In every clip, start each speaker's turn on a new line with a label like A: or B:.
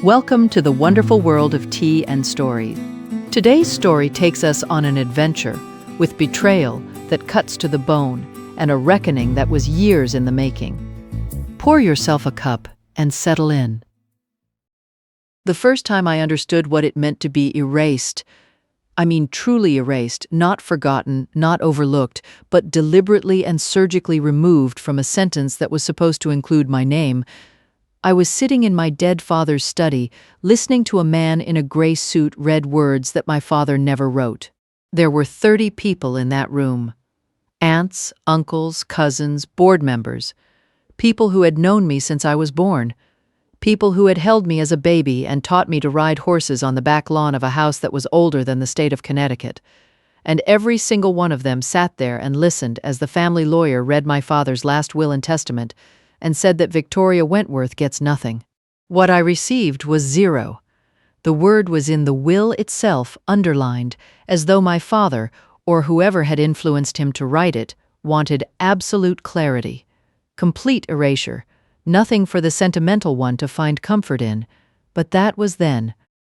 A: Welcome to the wonderful world of tea and stories. Today's story takes us on an adventure with betrayal that cuts to the bone and a reckoning that was years in the making. Pour yourself a cup and settle in. The first time I understood what it meant to be erased, I mean truly erased, not forgotten, not overlooked, but deliberately and surgically removed from a sentence that was supposed to include my name, I was sitting in my dead father's study, listening to a man in a gray suit read words that my father never wrote. There were 30 people in that room. Aunts, uncles, cousins, board members. People who had known me since I was born. People who had held me as a baby and taught me to ride horses on the back lawn of a house that was older than the state of Connecticut. And every single one of them sat there and listened as the family lawyer read my father's last will and testament and said that Victoria Wentworth gets nothing. What I received was 0. The word was in the will itself, underlined, as though my father, or whoever had influenced him to write it, wanted absolute clarity. Complete erasure. Nothing for the sentimental one to find comfort in. But that was then.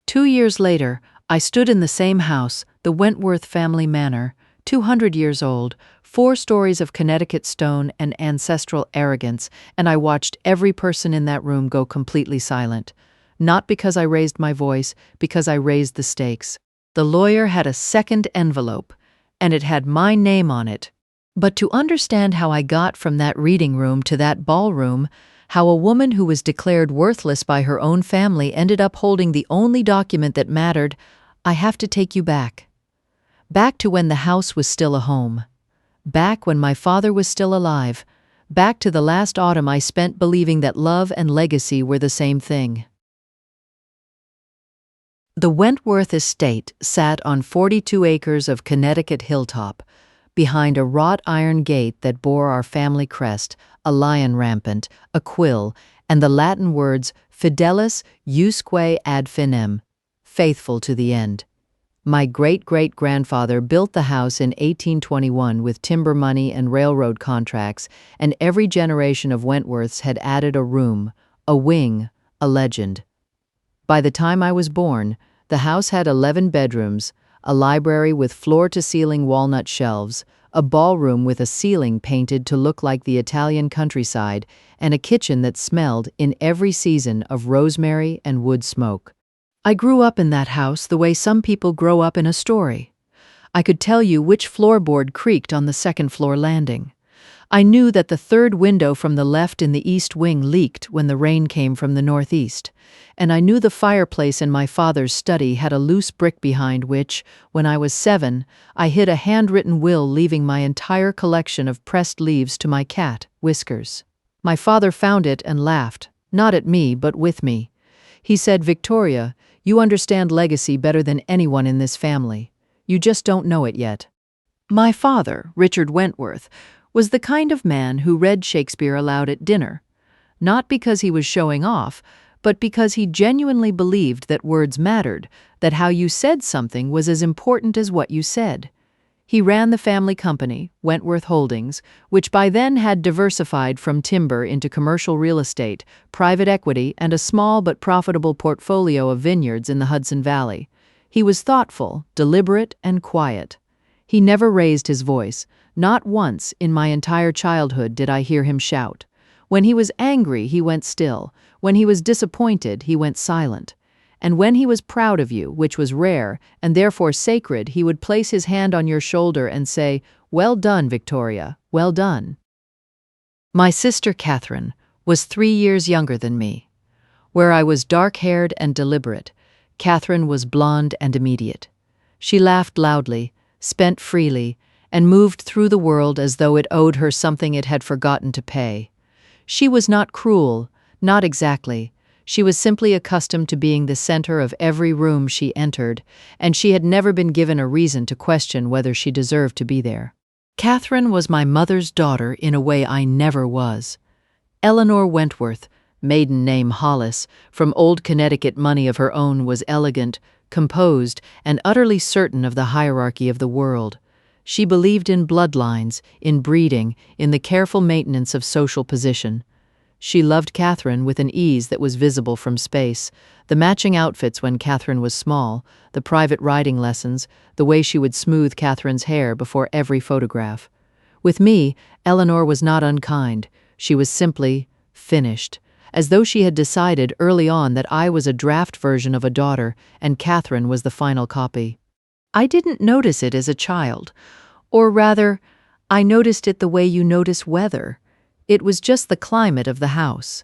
A: 2 years later, I stood in the same house, the Wentworth family manor, 200 years old, 4 stories of Connecticut stone and ancestral arrogance, and I watched every person in that room go completely silent. Not because I raised my voice, because I raised the stakes. The lawyer had a second envelope, and it had my name on it. But to understand how I got from that reading room to that ballroom, how a woman who was declared worthless by her own family ended up holding the only document that mattered, I have to take you back. Back to when the house was still a home. Back when my father was still alive. Back to the last autumn I spent believing that love and legacy were the same thing. The Wentworth estate sat on 42 acres of Connecticut Hilltop, behind a wrought iron gate that bore our family crest, a lion rampant, a quill, and the Latin words Fidelis usque ad finem, faithful to the end. My great-great-grandfather built the house in 1821 with timber money and railroad contracts, and every generation of Wentworths had added a room, a wing, a legend. By the time I was born, the house had 11 bedrooms, a library with floor-to-ceiling walnut shelves, a ballroom with a ceiling painted to look like the Italian countryside, and a kitchen that smelled, in every season, of rosemary and wood smoke. I grew up in that house the way some people grow up in a story. I could tell you which floorboard creaked on the second-floor landing. I knew that the third window from the left in the east wing leaked when the rain came from the northeast, and I knew the fireplace in my father's study had a loose brick behind which, when I was 7, I hid a handwritten will leaving my entire collection of pressed leaves to my cat, Whiskers. My father found it and laughed, not at me but with me. He said, "Victoria, you understand legacy better than anyone in this family. You just don't know it yet." My father, Richard Wentworth, was the kind of man who read Shakespeare aloud at dinner, not because he was showing off, but because he genuinely believed that words mattered, that how you said something was as important as what you said. He ran the family company, Wentworth Holdings, which by then had diversified from timber into commercial real estate, private equity, and a small but profitable portfolio of vineyards in the Hudson Valley. He was thoughtful, deliberate, and quiet. He never raised his voice. Not once in my entire childhood did I hear him shout. When he was angry, he went still. When he was disappointed, he went silent. And when he was proud of you, which was rare, and therefore sacred, he would place his hand on your shoulder and say, "Well done, Victoria, well done." My sister Catherine was 3 years younger than me. Where I was dark-haired and deliberate, Catherine was blonde and immediate. She laughed loudly, spent freely, and moved through the world as though it owed her something it had forgotten to pay. She was not cruel, not exactly. She was simply accustomed to being the center of every room she entered, and she had never been given a reason to question whether she deserved to be there. Catherine was my mother's daughter in a way I never was. Eleanor Wentworth, maiden name Hollis, from old Connecticut money of her own, was elegant, composed, and utterly certain of the hierarchy of the world. She believed in bloodlines, in breeding, in the careful maintenance of social position. She loved Catherine with an ease that was visible from space. The matching outfits when Catherine was small, the private riding lessons, the way she would smooth Catherine's hair before every photograph. With me, Eleanor was not unkind. She was simply finished, as though she had decided early on that I was a draft version of a daughter and Catherine was the final copy. I didn't notice it as a child, or rather, I noticed it the way you notice weather. It was just the climate of the house.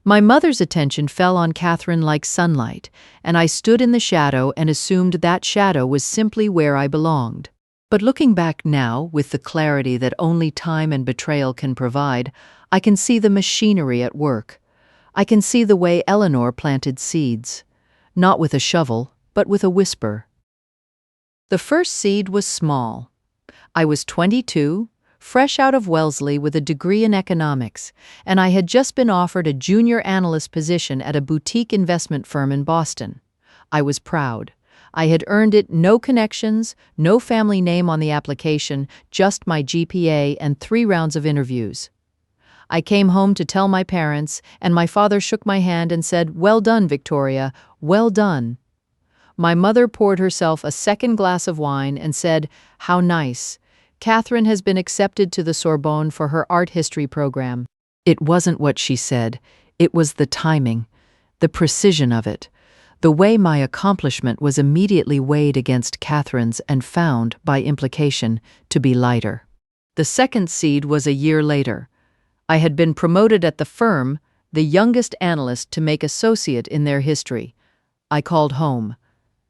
A: My mother's attention fell on Catherine like sunlight, and I stood in the shadow and assumed that shadow was simply where I belonged. But looking back now, with the clarity that only time and betrayal can provide, I can see the machinery at work. I can see the way Eleanor planted seeds. Not with a shovel, but with a whisper. The first seed was small. I was 22, fresh out of Wellesley with a degree in economics, and I had just been offered a junior analyst position at a boutique investment firm in Boston. I was proud. I had earned it, no connections, no family name on the application, just my GPA and 3 rounds of interviews. I came home to tell my parents, and my father shook my hand and said, "Well done, Victoria, well done." My mother poured herself a second glass of wine and said, "How nice. Catherine has been accepted to the Sorbonne for her art history program." It wasn't what she said, it was the timing, the precision of it, the way my accomplishment was immediately weighed against Catherine's and found, by implication, to be lighter. The second seed was a year later. I had been promoted at the firm, the youngest analyst to make associate in their history. I called home.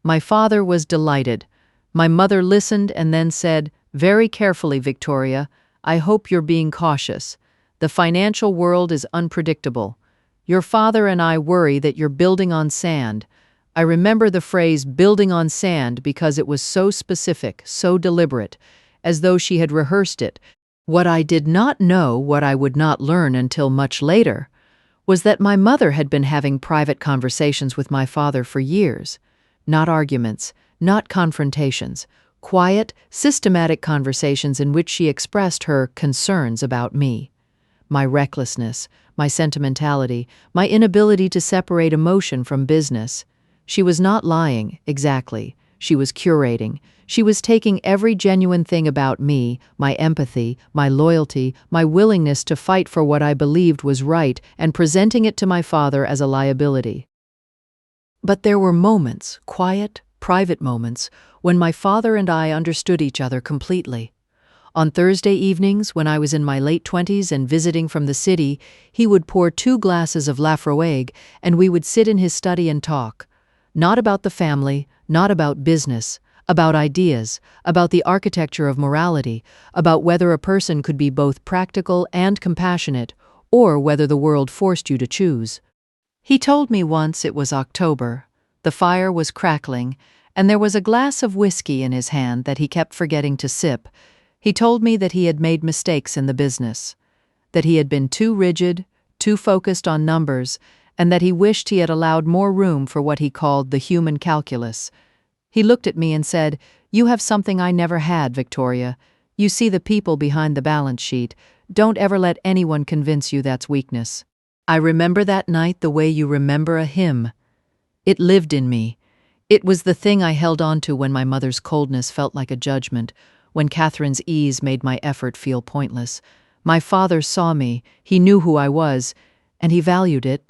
A: My father was delighted. My mother listened and then said, "Very carefully, Victoria. I hope you're being cautious. The financial world is unpredictable. Your father and I worry that you're building on sand." I remember the phrase "building on sand" because it was so specific, so deliberate, as though she had rehearsed it. What I did not know, what I would not learn until much later, was that my mother had been having private conversations with my father for years. Not arguments, not confrontations, quiet, systematic conversations in which she expressed her concerns about me. My recklessness, my sentimentality, my inability to separate emotion from business. She was not lying, exactly. She was curating. She was taking every genuine thing about me, my empathy, my loyalty, my willingness to fight for what I believed was right, and presenting it to my father as a liability. But there were moments, quiet, private moments, when my father and I understood each other completely. On Thursday evenings, when I was in my late 20s and visiting from the city, he would pour 2 glasses of 𝙑𝙀𝙑𝙑𝙑, and we would sit in his study and talk. Not about the family, not about business, about ideas, about the architecture of morality, about whether a person could be both practical and compassionate, or whether the world forced you to choose. He told me once it was October, the fire was crackling, and there was a glass of whiskey in his hand that he kept forgetting to sip. He told me that he had made mistakes in the business, that he had been too rigid, too focused on numbers, and that he wished he had allowed more room for what he called the human calculus. He looked at me and said, "You have something I never had, Victoria. You see the people behind the balance sheet. Don't ever let anyone convince you that's weakness." I remember that night the way you remember a hymn. It lived in me. It was the thing I held on to when my mother's coldness felt like a judgment, when Catherine's ease made my effort feel pointless. My father saw me, he knew who I was, and he valued it.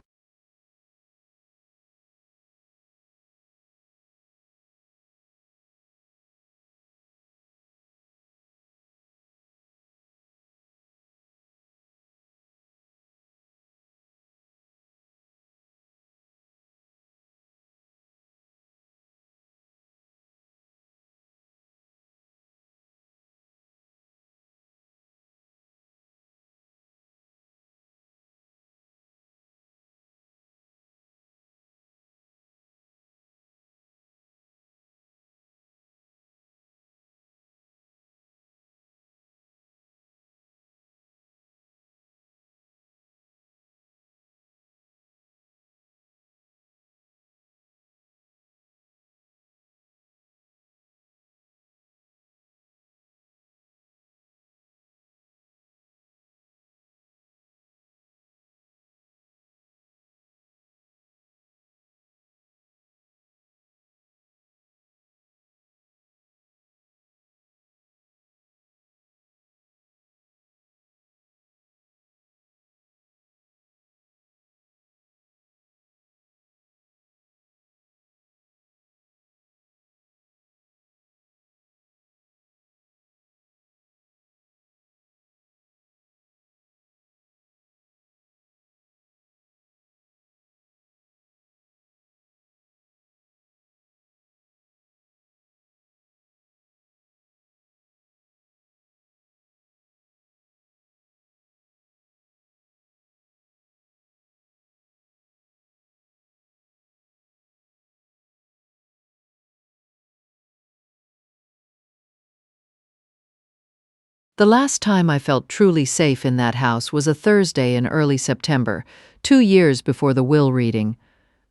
A: The last time I felt truly safe in that house was a Thursday in early September, 2 years before the will reading.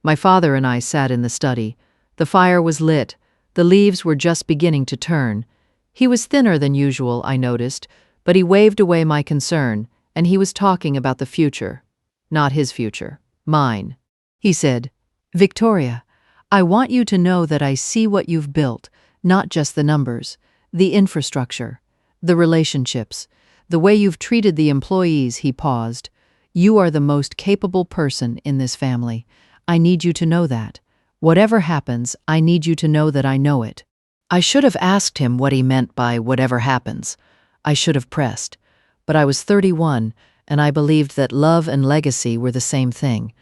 A: My father and I sat in the study. The fire was lit. The leaves were just beginning to turn. He was thinner than usual, I noticed, but he waved away my concern, and he was talking about the future. Not his future, mine. He said, "Victoria, I want you to know that I see what you've built, not just the numbers, the infrastructure, the relationships, the way you've treated the employees." He paused. "You are the most capable person in this family. I need you to know that. Whatever happens, I need you to know that I know it." I should have asked him what he meant by whatever happens. I should have pressed. But I was 31, and I believed that love and legacy were the same thing,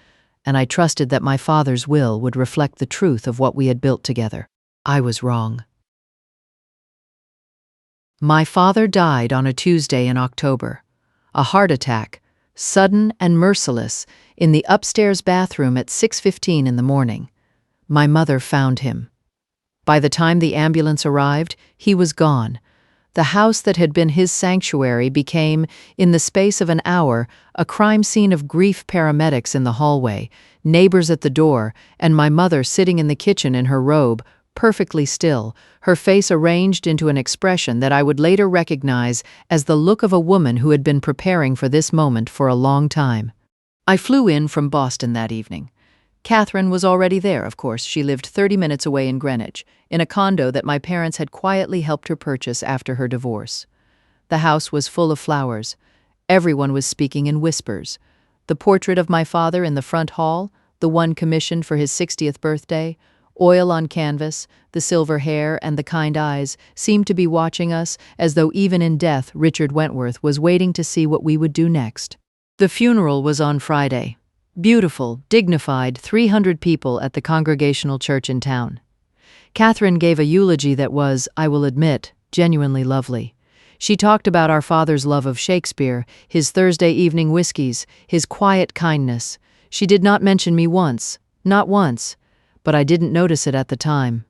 A: and I trusted that my father's will would reflect the truth of what we had built together. I was wrong. My father died on a Tuesday in October. A heart attack, sudden and merciless, in the upstairs bathroom at 6:15 in the morning. My mother found him. By the time the ambulance arrived, he was gone. The house that had been his sanctuary became, in the space of an hour, a crime scene of grief. Paramedics in the hallway, neighbors at the door, and my mother sitting in the kitchen in her robe, perfectly still, her face arranged into an expression that I would later recognize as the look of a woman who had been preparing for this moment for a long time. I flew in from Boston that evening. Catherine was already there, of course. She lived 30 minutes away in Greenwich, in a condo that my parents had quietly helped her purchase after her divorce. The house was full of flowers. Everyone was speaking in whispers. The portrait of my father in the front hall, the one commissioned for his 60th birthday, oil on canvas, the silver hair and the kind eyes, seemed to be watching us, as though even in death Richard Wentworth was waiting to see what we would do next. The funeral was on Friday. Beautiful, dignified, 300 people at the Congregational Church in town. Catherine gave a eulogy that was, I will admit, genuinely lovely. She talked about our father's love of Shakespeare, his Thursday evening whiskeys, his quiet kindness. She did not mention me once, not once, but I didn't notice it at the time.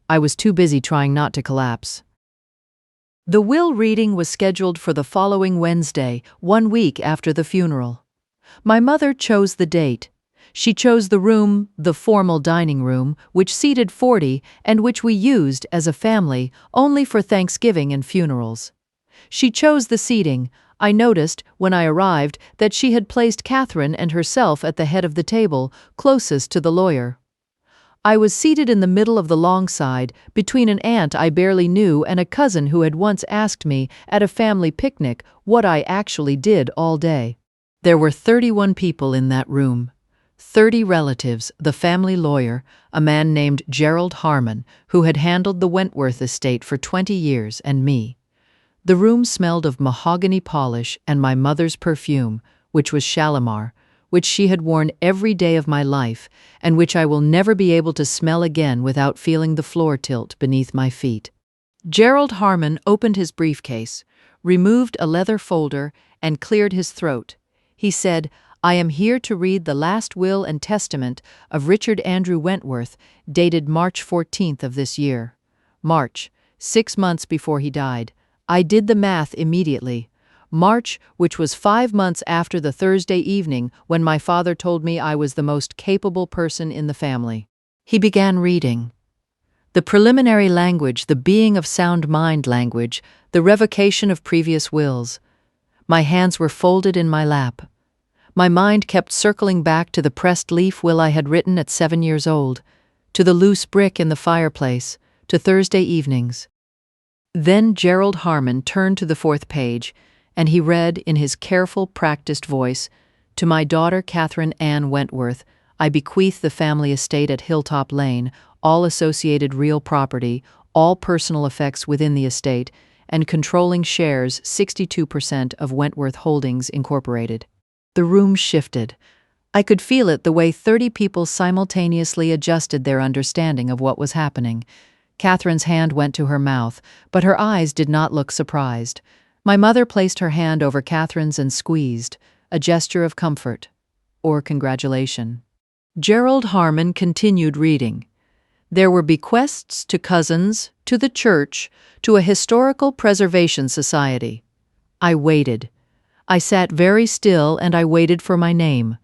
A: I was too busy trying not to collapse. The will reading was scheduled for the following Wednesday, 1 week after the funeral. My mother chose the date. She chose the room, the formal dining room, which seated 40 and which we used as a family only for Thanksgiving and funerals. She chose the seating. I noticed, when I arrived, that she had placed Catherine and herself at the head of the table, closest to the lawyer. I was seated in the middle of the long side, between an aunt I barely knew and a cousin who had once asked me, at a family picnic, what I actually did all day. There were 31 people in that room. 30 relatives, the family lawyer, a man named 𝙤𝙤𝙩𝙤𝙤, who had handled the Wentworth estate for 20 years, and me. The room smelled of mahogany polish and my mother's perfume, which was Shalimar, which she had worn every day of my life, and which I will never be able to smell again without feeling the floor tilt beneath my feet. 𝙤𝙤𝙩𝙤𝙤 opened his briefcase, removed a leather folder, and cleared his throat. He said, "I am here to read the last will and testament of Richard Andrew Wentworth, dated March 14th of this year." March, 6 months before he died. I did the math immediately. March, which was 5 months after the Thursday evening when my father told me I was the most capable person in the family. He began reading. The preliminary language, the being of sound mind language, the revocation of previous wills. My hands were folded in my lap. My mind kept circling back to the pressed leaf will I had written at 7 years old, to the loose brick in the fireplace, to Thursday evenings. Then 𝙤𝙤𝙩𝙤𝙤 turned to the 4th page, and he read in his careful, practiced voice, "To my daughter Catherine Ann Wentworth, I bequeath the family estate at Hilltop Lane, all associated real property, all personal effects within the estate, and controlling shares 62% of Wentworth Holdings Incorporated." The room shifted. I could feel it the way 30 people simultaneously adjusted their understanding of what was happening. Catherine's hand went to her mouth, but her eyes did not look surprised. My mother placed her hand over Catherine's and squeezed, a gesture of comfort, or congratulation. 𝙤𝙤𝙩𝙤𝙤 continued reading. There were bequests to cousins, to the church, to a historical preservation society. I waited. I sat very still and I waited for my name.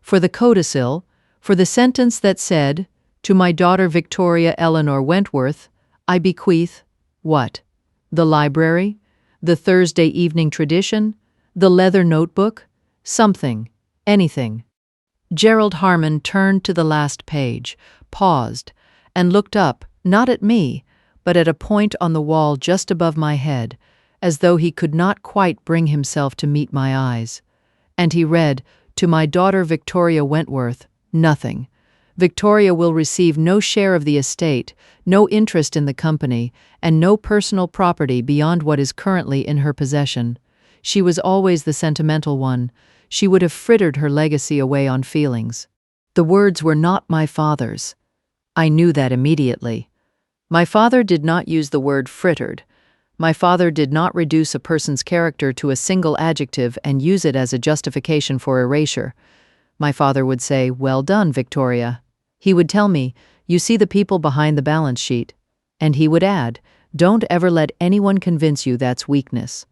A: For the codicil, for the sentence that said, "To my daughter Victoria Eleanor Wentworth, I bequeath," what? The library? The Thursday evening tradition? The leather notebook? Something. Anything. 𝙤𝙤𝙩𝙤𝙦 turned to the last page, paused, and looked up, not at me, but at a point on the wall just above my head, as though he could not quite bring himself to meet my eyes. And he read, "To my daughter Victoria Wentworth, nothing. Victoria will receive no share of the estate, no interest in the company, and no personal property beyond what is currently in her possession. She was always the sentimental one. She would have frittered her legacy away on feelings." The words were not my father's. I knew that immediately. My father did not use the word frittered. My father did not reduce a person's character to a single adjective and use it as a justification for erasure. My father would say, "Well done, Victoria." He would tell me, "You see the people behind the balance sheet." And he would add, "Don't ever let anyone convince you that's weakness."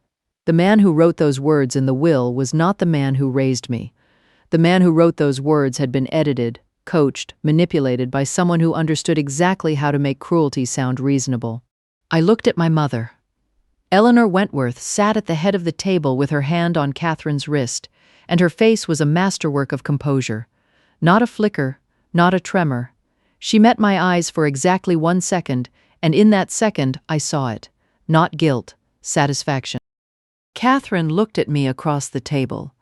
A: The man who wrote those words in the will was not the man who raised me. The man who wrote those words had been edited, coached, manipulated by someone who understood exactly how to make cruelty sound reasonable. I looked at my mother. Eleanor Wentworth sat at the head of the table with her hand on Catherine's wrist, and her face was a masterwork of composure. Not a flicker, not a tremor. She met my eyes for exactly 1 second, and in that second I saw it. Not guilt, satisfaction. Catherine looked at me across the table.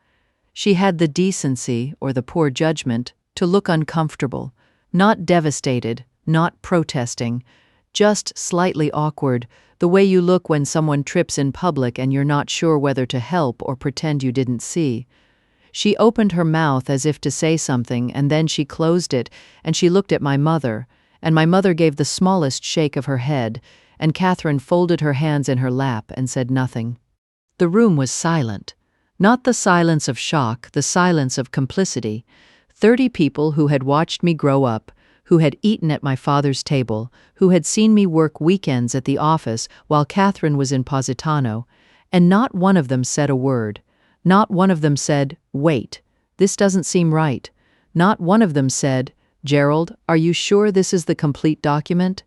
A: She had the decency, or the poor judgment, to look uncomfortable, not devastated, not protesting, just slightly awkward, the way you look when someone trips in public and you're not sure whether to help or pretend you didn't see. She opened her mouth as if to say something, and then she closed it, and she looked at my mother, and my mother gave the smallest shake of her head, and Catherine folded her hands in her lap and said nothing. The room was silent. Not the silence of shock, the silence of complicity. 30 people who had watched me grow up, who had eaten at my father's table, who had seen me work weekends at the office while Catherine was in Positano, and not one of them said a word. Not one of them said, "Wait, this doesn't seem right." Not one of them said, "Gerald, are you sure this is the complete document?"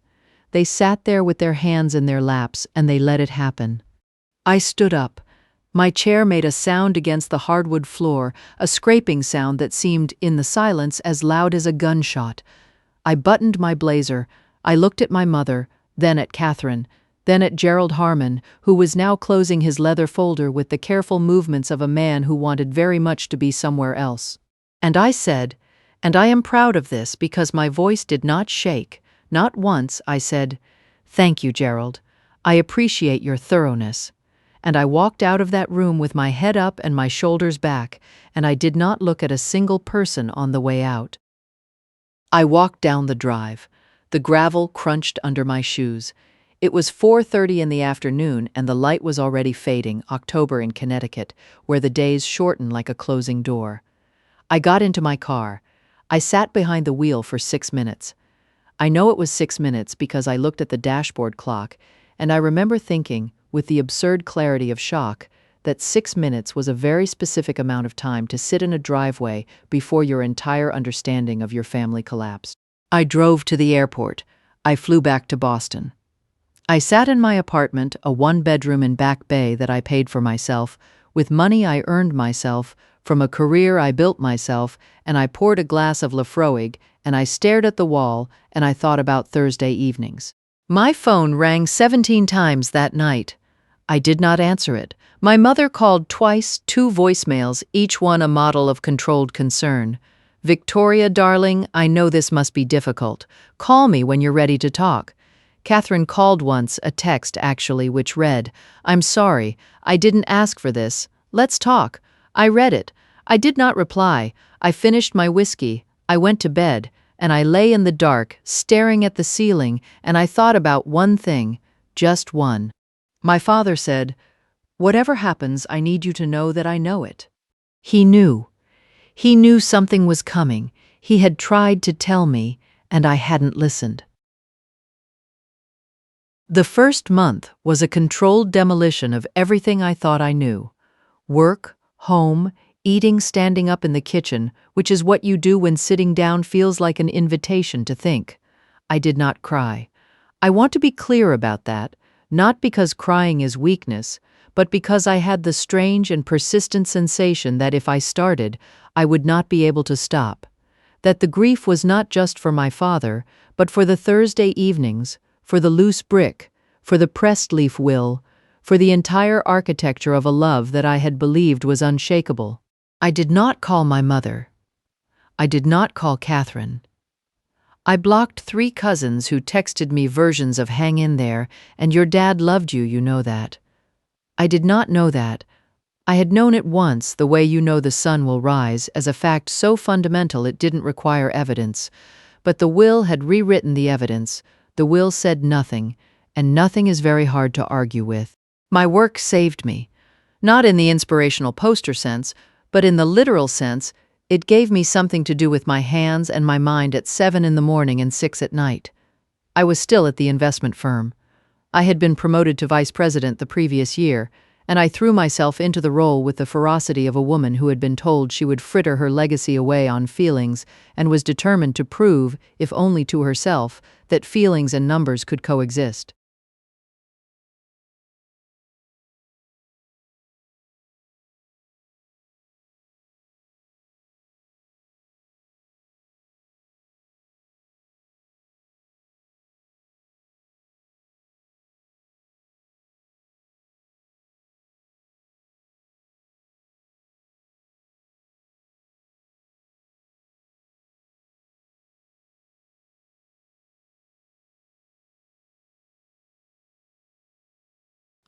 A: They sat there with their hands in their laps, and they let it happen. I stood up. My chair made a sound against the hardwood floor, a scraping sound that seemed, in the silence, as loud as a gunshot. I buttoned my blazer. I looked at my mother, then at Catherine, then at 𝙤𝙤𝙩𝙤𝙤, who was now closing his leather folder with the careful movements of a man who wanted very much to be somewhere else. And I said, and I am proud of this because my voice did not shake, not once, I said, "Thank you, Gerald. I appreciate your thoroughness." And I walked out of that room with my head up and my shoulders back, and I did not look at a single person on the way out. I walked down the drive. The gravel crunched under my shoes. It was 4:30 in the afternoon, and the light was already fading, October in Connecticut, where the days shorten like a closing door. I got into my car. I sat behind the wheel for 6 minutes. I know it was 6 minutes because I looked at the dashboard clock, and I remember thinking, with the absurd clarity of shock, that 6 minutes was a very specific amount of time to sit in a driveway before your entire understanding of your family collapsed. I drove to the airport. I flew back to Boston. I sat in my apartment, a 1-bedroom in Back Bay that I paid for myself, with money I earned myself, from a career I built myself, and I poured a glass of 𝙑𝙀𝙑𝙀, and I stared at the wall, and I thought about Thursday evenings. My phone rang 17 times that night. I did not answer it. My mother called twice, 2 voicemails, each one a model of controlled concern. "Victoria, darling, I know this must be difficult. Call me when you're ready to talk." Catherine called once, a text actually, which read, "I'm sorry, I didn't ask for this. Let's talk." I read it. I did not reply. I finished my whiskey. I went to bed, and I lay in the dark, staring at the ceiling, and I thought about one thing, just one. My father said, "Whatever happens, I need you to know that I know it." He knew. He knew something was coming. He had tried to tell me, and I hadn't listened. The first month was a controlled demolition of everything I thought I knew. Work, home, eating standing up in the kitchen, which is what you do when sitting down feels like an invitation to think. I did not cry. I want to be clear about that, not because crying is weakness, but because I had the strange and persistent sensation that if I started, I would not be able to stop. That the grief was not just for my father, but for the Thursday evenings, for the loose brick, for the pressed leaf will, for the entire architecture of a love that I had believed was unshakable. I did not call my mother. I did not call Catherine. I blocked 3 cousins who texted me versions of "hang in there" and "your dad loved you, you know that." I did not know that. I had known it once, the way you know the sun will rise, as a fact so fundamental it didn't require evidence. But the will had rewritten the evidence. The will said nothing, and nothing is very hard to argue with. My work saved me. Not in the inspirational poster sense, but in the literal sense. It gave me something to do with my hands and my mind at 7 in the morning and 6 at night. I was still at the investment firm. I had been promoted to vice president the previous year, and I threw myself into the role with the ferocity of a woman who had been told she would fritter her legacy away on feelings and was determined to prove, if only to herself, that feelings and numbers could coexist.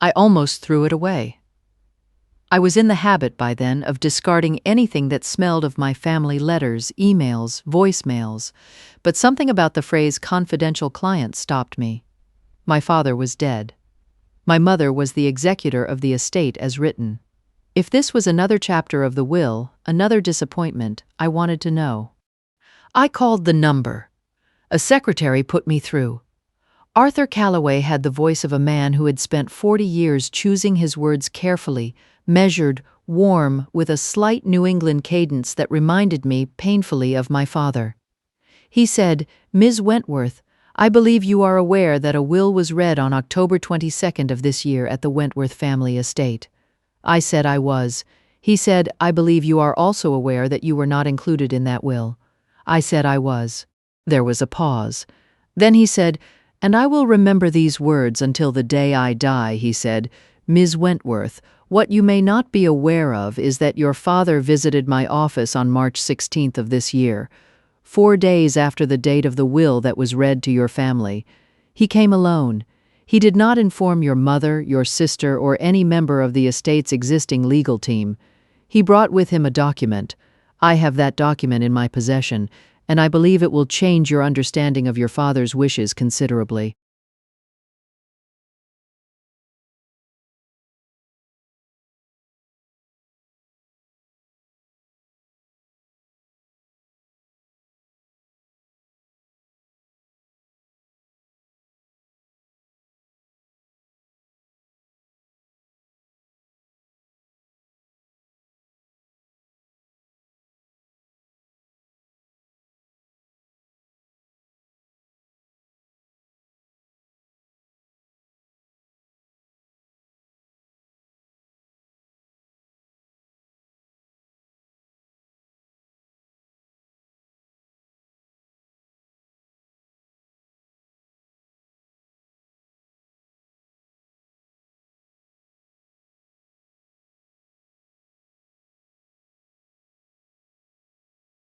A: I almost threw it away. I was in the habit by then of discarding anything that smelled of my family letters, emails, voicemails, but something about the phrase "confidential client" stopped me. My father was dead. My mother was the executor of the estate as written. If this was another chapter of the will, another disappointment, I wanted to know. I called the number. A secretary put me through. Arthur Calloway had the voice of a man who had spent 40 years choosing his words carefully, measured, warm, with a slight New England cadence that reminded me painfully of my father. He said, "Ms. Wentworth, I believe you are aware that a will was read on October 22nd of this year at the Wentworth family estate." I said I was. He said, "I believe you are also aware that you were not included in that will." I said I was. There was a pause. Then he said, "And I will remember these words until the day I die," he said. "Ms. Wentworth, what you may not be aware of is that your father visited my office on March 16th of this year, 4 days after the date of the will that was read to your family. He came alone. He did not inform your mother, your sister, or any member of the estate's existing legal team. He brought with him a document. I have that document in my possession, and I believe it will change your understanding of your father's wishes considerably."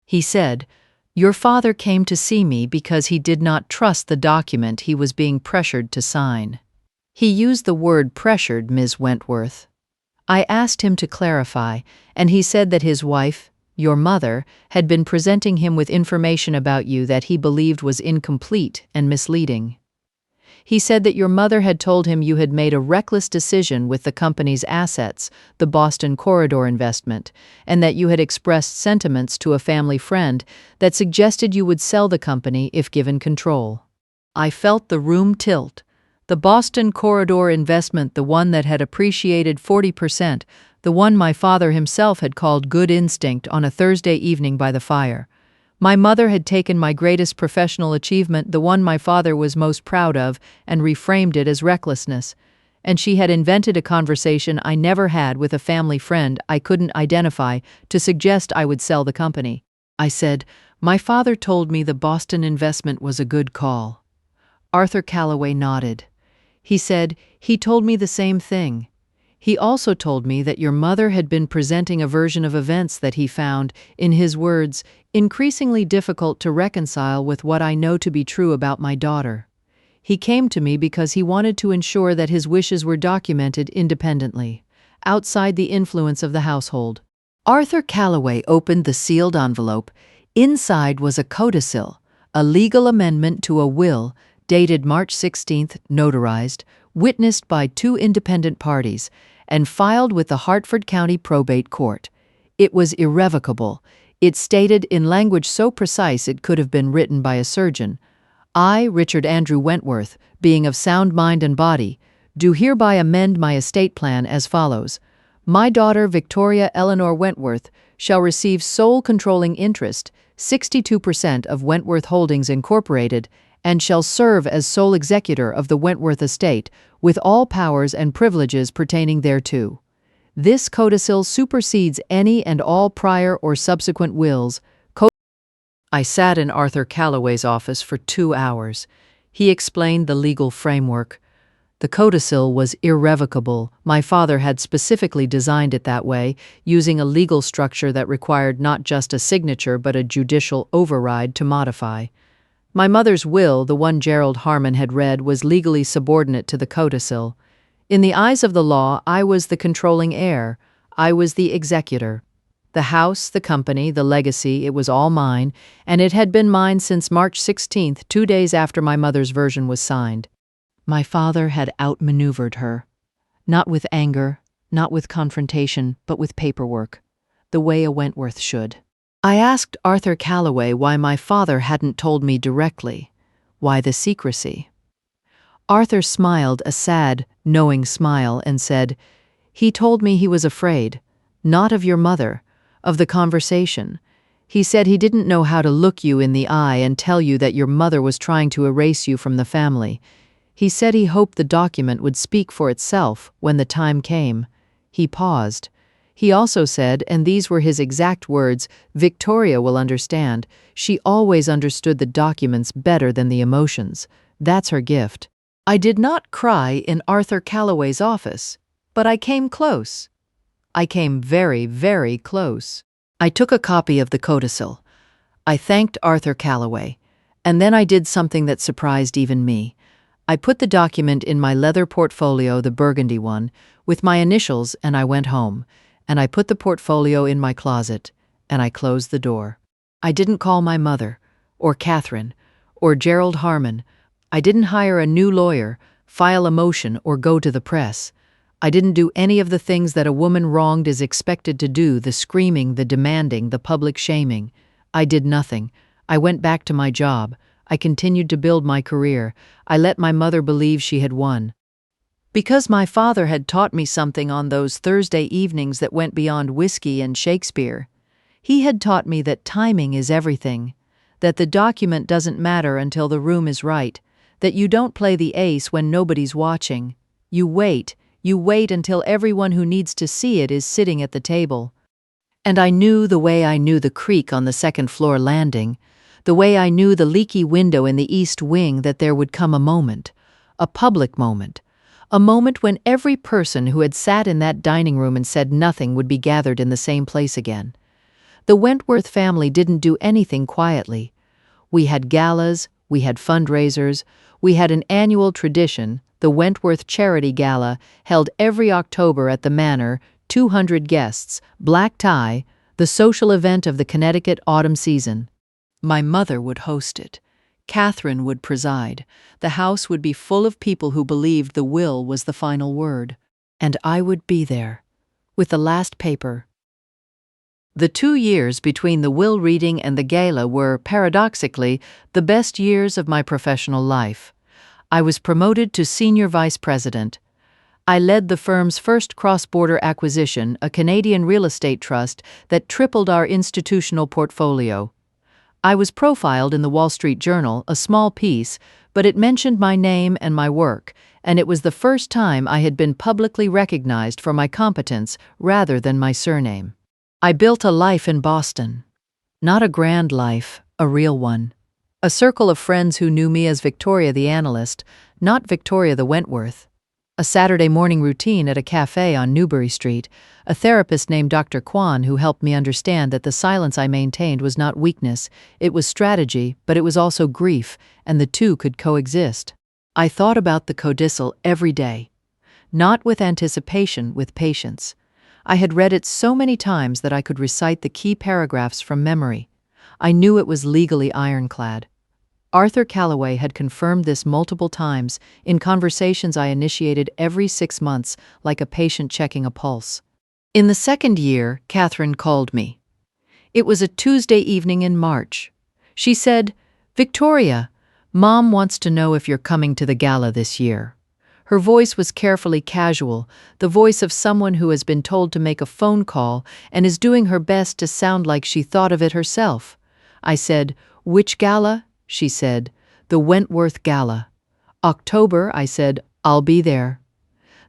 A: He said, "Your father came to see me because he did not trust the document he was being pressured to sign." He used the word pressured, Ms. Wentworth. I asked him to clarify, and he said that his wife, your mother, had been presenting him with information about you that he believed was incomplete and misleading. He said that your mother had told him you had made a reckless decision with the company's assets, the Boston Corridor investment, and that you had expressed sentiments to a family friend that suggested you would sell the company if given control. I felt the room tilt. The Boston corridor investment, the one that had appreciated 40%, the one my father himself had called good instinct on a Thursday evening by the fire. My mother had taken my greatest professional achievement, the one my father was most proud of, and reframed it as recklessness. And she had invented a conversation I never had with a family friend I couldn't identify to suggest I would sell the company. I said, "My father told me the Boston investment was a good call." 𝙬𝙀𝙀𝙩𝙤𝙀 nodded. He said, "He told me the same thing. He also told me that your mother had been presenting a version of events that he found, in his words, increasingly difficult to reconcile with what I know to be true about my daughter. He came to me because he wanted to ensure that his wishes were documented independently, outside the influence of the household." 𝙬𝙀𝙀𝙩𝙤 opened the sealed envelope. Inside was a codicil, a legal amendment to a will, dated March 16th, notarized, witnessed by 2 independent parties, and filed with the Hartford County Probate Court. It was irrevocable. It stated in language so precise it could have been written by a surgeon, "I, Richard Andrew Wentworth, being of sound mind and body, do hereby amend my estate plan as follows. My daughter Victoria Eleanor Wentworth shall receive sole controlling interest, 62% of Wentworth Holdings Incorporated, and shall serve as sole executor of the Wentworth estate, with all powers and privileges pertaining thereto. This codicil supersedes any and all prior or subsequent wills." I sat in 𝙬𝙀𝙀𝙩𝙤's office for 2 hours. He explained the legal framework. The codicil was irrevocable. My father had specifically designed it that way, using a legal structure that required not just a signature but a judicial override to modify. My mother's will, the one 𝙤𝙤𝙀𝙗𝙗 had read, was legally subordinate to the codicil. In the eyes of the law, I was the controlling heir. I was the executor. The house, the company, the legacy, it was all mine, and it had been mine since March 16th, 2 days after my mother's version was signed. My father had outmaneuvered her. Not with anger, not with confrontation, but with paperwork, the way a Wentworth should. I asked 𝙬𝙀𝙀𝙀𝙗 why my father hadn't told me directly. Why the secrecy? Arthur smiled a sad, knowing smile and said, "He told me he was afraid, not of your mother, of the conversation. He said he didn't know how to look you in the eye and tell you that your mother was trying to erase you from the family. He said he hoped the document would speak for itself when the time came." He paused. He also said, and these were his exact words, "Victoria will understand. She always understood the documents better than the emotions. That's her gift." I did not cry in 𝙬𝙀𝙀𝙀𝙗's office, but I came close. I came very, very close. I took a copy of the codicil. I thanked 𝙬𝙀𝙀𝙀𝙗, and then I did something that surprised even me. I put the document in my leather portfolio, the burgundy one, with my initials, and I went home. And I put the portfolio in my closet, and I closed the door. I didn't call my mother, or Catherine, or 𝙤𝙤𝙀𝙀𝙗. I didn't hire a new lawyer, file a motion, or go to the press. I didn't do any of the things that a woman wronged is expected to do, the screaming, the demanding, the public shaming. I did nothing. I went back to my job. I continued to build my career. I let my mother believe she had won. Because my father had taught me something on those Thursday evenings that went beyond whiskey and Shakespeare. He had taught me that timing is everything, that the document doesn't matter until the room is right, that you don't play the ace when nobody's watching. You wait until everyone who needs to see it is sitting at the table. And I knew the way I knew the creak on the second-floor landing, the way I knew the leaky window in the east wing, that there would come a moment, a public moment, a moment when every person who had sat in that dining room and said nothing would be gathered in the same place again. The Wentworth family didn't do anything quietly. We had galas, we had fundraisers, we had an annual tradition, the Wentworth Charity Gala, held every October at the Manor, 200 guests, black tie, the social event of the Connecticut autumn season. My mother would host it. Catherine would preside. The house would be full of people who believed the will was the final word. And I would be there, with the last paper. The 2 years between the will reading and the gala were, paradoxically, the best years of my professional life. I was promoted to senior vice president. I led the firm's first cross-border acquisition, a Canadian real estate trust that tripled our institutional portfolio. I was profiled in the Wall Street Journal, a small piece, but it mentioned my name and my work, and it was the first time I had been publicly recognized for my competence rather than my surname. I built a life in Boston. Not a grand life, a real one. A circle of friends who knew me as Victoria the analyst, not Victoria the Wentworth. A Saturday morning routine at a cafe on Newbury Street, a therapist named Dr. Kwan who helped me understand that the silence I maintained was not weakness, it was strategy, but it was also grief, and the two could coexist. I thought about the codicil every day. Not with anticipation, with patience. I had read it so many times that I could recite the key paragraphs from memory. I knew it was legally ironclad. 𝙬𝙀𝙩𝙤𝙀 had confirmed this multiple times in conversations I initiated every 6 months, like a patient checking a pulse. In the second year, Catherine called me. It was a Tuesday evening in March. She said, "Victoria, Mom wants to know if you're coming to the gala this year." Her voice was carefully casual, the voice of someone who has been told to make a phone call and is doing her best to sound like she thought of it herself. I said, "Which gala?" She said, "The Wentworth Gala." "October," I said, "I'll be there."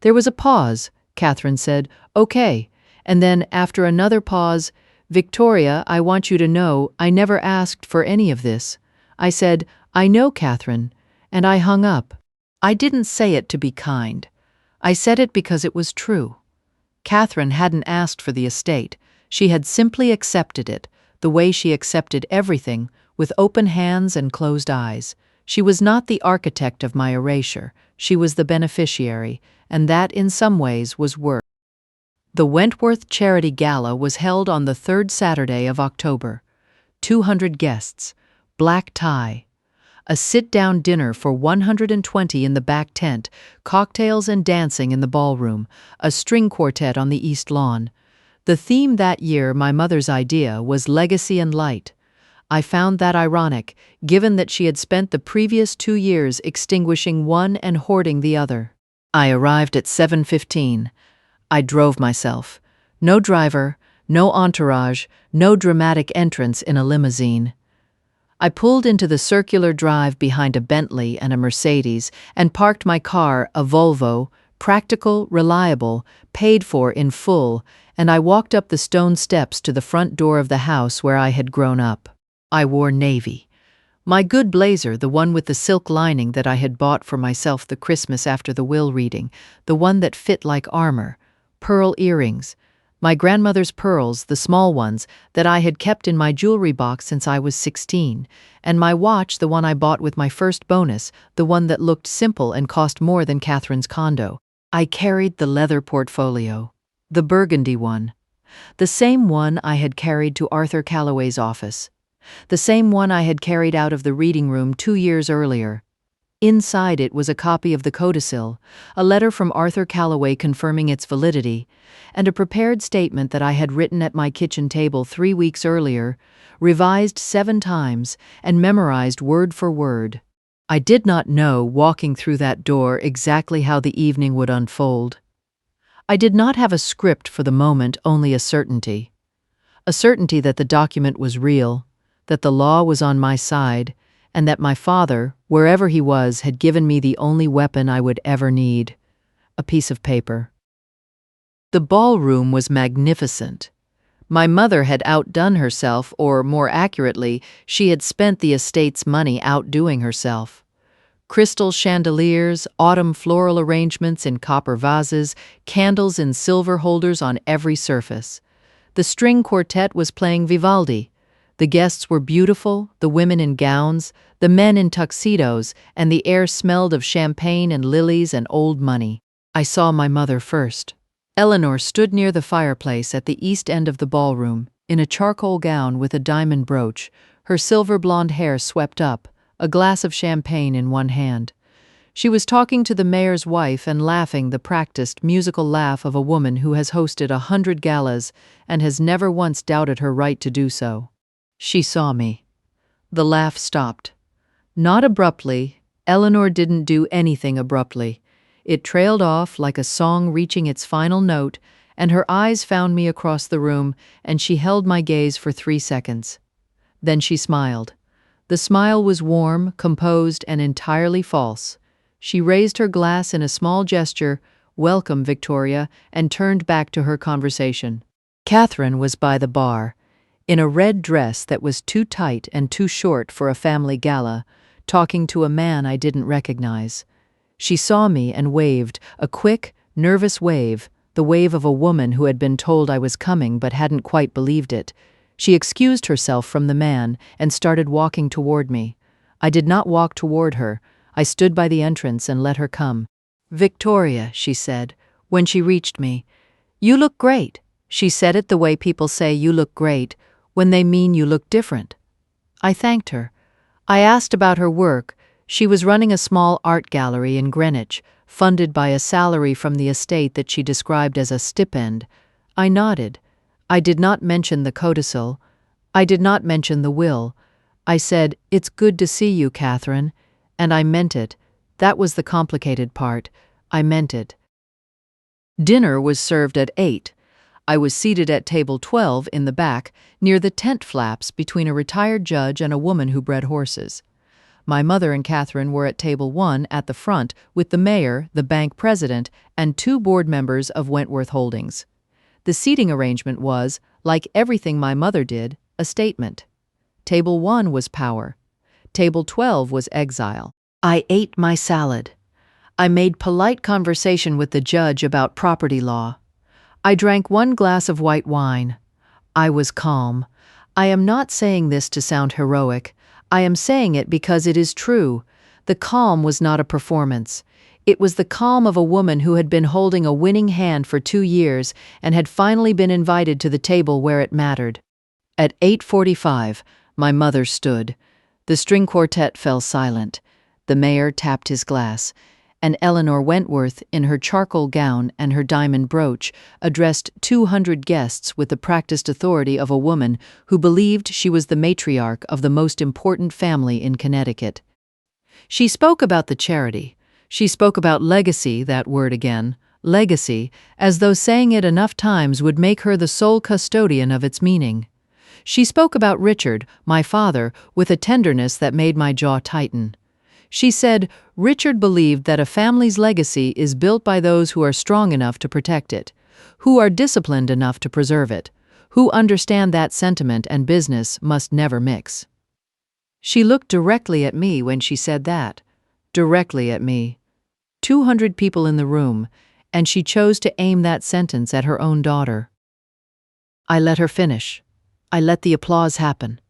A: There was a pause. Catherine said, "Okay." And then, after another pause, "Victoria, I want you to know, I never asked for any of this." I said, "I know, Catherine," and I hung up. I didn't say it to be kind. I said it because it was true. Catherine hadn't asked for the estate. She had simply accepted it, the way she accepted everything, with open hands and closed eyes. She was not the architect of my erasure, she was the beneficiary, and that in some ways was worse. The Wentworth Charity Gala was held on the third Saturday of October. 200 guests, black tie. A sit-down dinner for 120 in the back tent, cocktails and dancing in the ballroom, a string quartet on the East Lawn. The theme that year, my mother's idea, was legacy and light. I found that ironic, given that she had spent the previous 2 years extinguishing one and hoarding the other. I arrived at 7:15. I drove myself. No driver, no entourage, no dramatic entrance in a limousine. I pulled into the circular drive behind a Bentley and a Mercedes and parked my car, a Volvo, practical, reliable, paid for in full, and I walked up the stone steps to the front door of the house where I had grown up. I wore navy. My good blazer, the one with the silk lining that I had bought for myself the Christmas after the will reading, the one that fit like armor, pearl earrings, my grandmother's pearls, the small ones, that I had kept in my jewelry box since I was 16, and my watch, the one I bought with my first bonus, the one that looked simple and cost more than Catherine's condo. I carried the leather portfolio, the burgundy one, the same one I had carried to 𝙬𝙀𝙩𝙤𝙀's office, the same one I had carried out of the reading room 2 years earlier. Inside it was a copy of the codicil, a letter from 𝙬𝙀𝙩𝙤 confirming its validity, and a prepared statement that I had written at my kitchen table 3 weeks earlier, revised 7 times, and memorized word for word. I did not know, walking through that door, exactly how the evening would unfold. I did not have a script for the moment, only a certainty. A certainty that the document was real, that the law was on my side, and that my father, wherever he was, had given me the only weapon I would ever need: a piece of paper. The ballroom was magnificent. My mother had outdone herself, or more accurately, she had spent the estate's money outdoing herself. Crystal chandeliers, autumn floral arrangements in copper vases, candles in silver holders on every surface. The string quartet was playing Vivaldi. The guests were beautiful, the women in gowns, the men in tuxedos, and the air smelled of champagne and lilies and old money. I saw my mother first. Eleanor stood near the fireplace at the east end of the ballroom, in a charcoal gown with a diamond brooch, her silver blonde hair swept up, a glass of champagne in one hand. She was talking to the mayor's wife and laughing the practiced, musical laugh of a woman who has hosted 100 galas and has never once doubted her right to do so. She saw me. The laugh stopped. Not abruptly, Eleanor didn't do anything abruptly. It trailed off like a song reaching its final note, and her eyes found me across the room, and she held my gaze for 3 seconds. Then she smiled. The smile was warm, composed, and entirely false. She raised her glass in a small gesture, "Welcome, Victoria," and turned back to her conversation. Catherine was by the bar, in a red dress that was too tight and too short for a family gala, talking to a man I didn't recognize. She saw me and waved, a quick, nervous wave, the wave of a woman who had been told I was coming but hadn't quite believed it. She excused herself from the man and started walking toward me. I did not walk toward her. I stood by the entrance and let her come. "Victoria," she said, when she reached me. "You look great." She said it the way people say you look great, when they mean you look different. I thanked her. I asked about her work. She was running a small art gallery in Greenwich, funded by a salary from the estate that she described as a stipend. I nodded. I did not mention the codicil. I did not mention the will. I said, "It's good to see you, Catherine." And I meant it. That was the complicated part. I meant it. Dinner was served at 8. I was seated at table 12 in the back, near the tent flaps between a retired judge and a woman who bred horses. My mother and Catherine were at table 1 at the front with the mayor, the bank president, and 2 board members of Wentworth Holdings. The seating arrangement was, like everything my mother did, a statement. Table 1 was power. Table 12 was exile. I ate my salad. I made polite conversation with the judge about property law. I drank 1 glass of white wine. I was calm. I am not saying this to sound heroic. I am saying it because it is true. The calm was not a performance. It was the calm of a woman who had been holding a winning hand for 2 years and had finally been invited to the table where it mattered. At 8:45, my mother stood. The string quartet fell silent. The mayor tapped his glass, and Eleanor Wentworth, in her charcoal gown and her diamond brooch, addressed 200 guests with the practiced authority of a woman who believed she was the matriarch of the most important family in Connecticut. She spoke about the charity. She spoke about legacy, that word again, legacy, as though saying it enough times would make her the sole custodian of its meaning. She spoke about Richard, my father, with a tenderness that made my jaw tighten. She said, "Richard believed that a family's legacy is built by those who are strong enough to protect it, who are disciplined enough to preserve it, who understand that sentiment and business must never mix." She looked directly at me when she said that. Directly at me. 200 people in the room, and she chose to aim that sentence at her own daughter. I let her finish. I let the applause happen.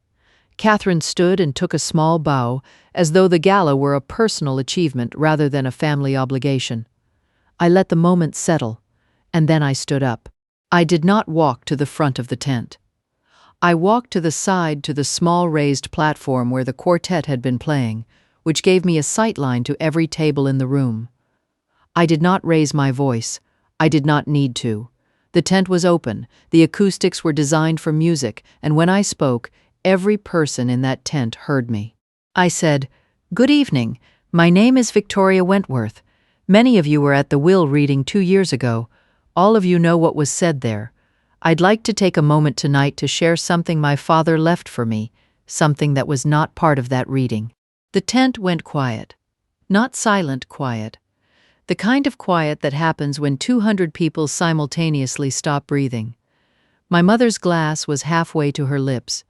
A: Catherine stood and took a small bow, as though the gala were a personal achievement rather than a family obligation. I let the moment settle, and then I stood up. I did not walk to the front of the tent. I walked to the side to the small raised platform where the quartet had been playing, which gave me a sightline to every table in the room. I did not raise my voice. I did not need to. The tent was open, the acoustics were designed for music, and when I spoke, every person in that tent heard me. I said, "Good evening. My name is Victoria Wentworth. Many of you were at the will reading 2 years ago. All of you know what was said there. I'd like to take a moment tonight to share something my father left for me, something that was not part of that reading." The tent went quiet. Not silent quiet. The kind of quiet that happens when 200 people simultaneously stop breathing. My mother's glass was halfway to her lips.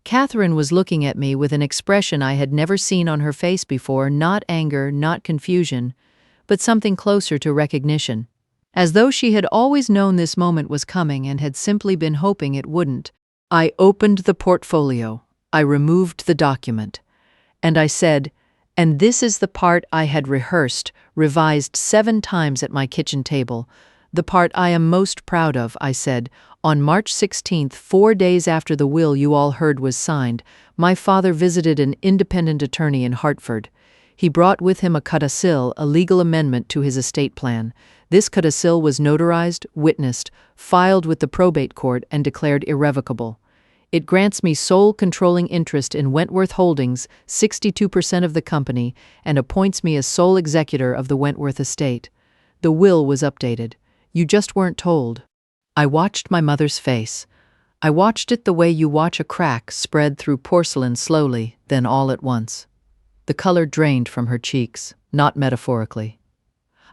A: Catherine was looking at me with an expression I had never seen on her face before, not anger, not confusion, but something closer to recognition. As though she had always known this moment was coming and had simply been hoping it wouldn't. I opened the portfolio. I removed the document. And I said, and this is the part I had rehearsed, revised 7 times at my kitchen table. The part I am most proud of, I said. On March 16th, 4 days after the will you all heard was signed, my father visited an independent attorney in Hartford. He brought with him a codicil, a legal amendment to his estate plan. This codicil was notarized, witnessed, filed with the probate court, and declared irrevocable. It grants me sole controlling interest in Wentworth Holdings, 62% of the company, and appoints me as sole executor of the Wentworth estate. The will was updated. You just weren't told. I watched my mother's face. I watched it the way you watch a crack spread through porcelain slowly, then all at once. The color drained from her cheeks, not metaphorically.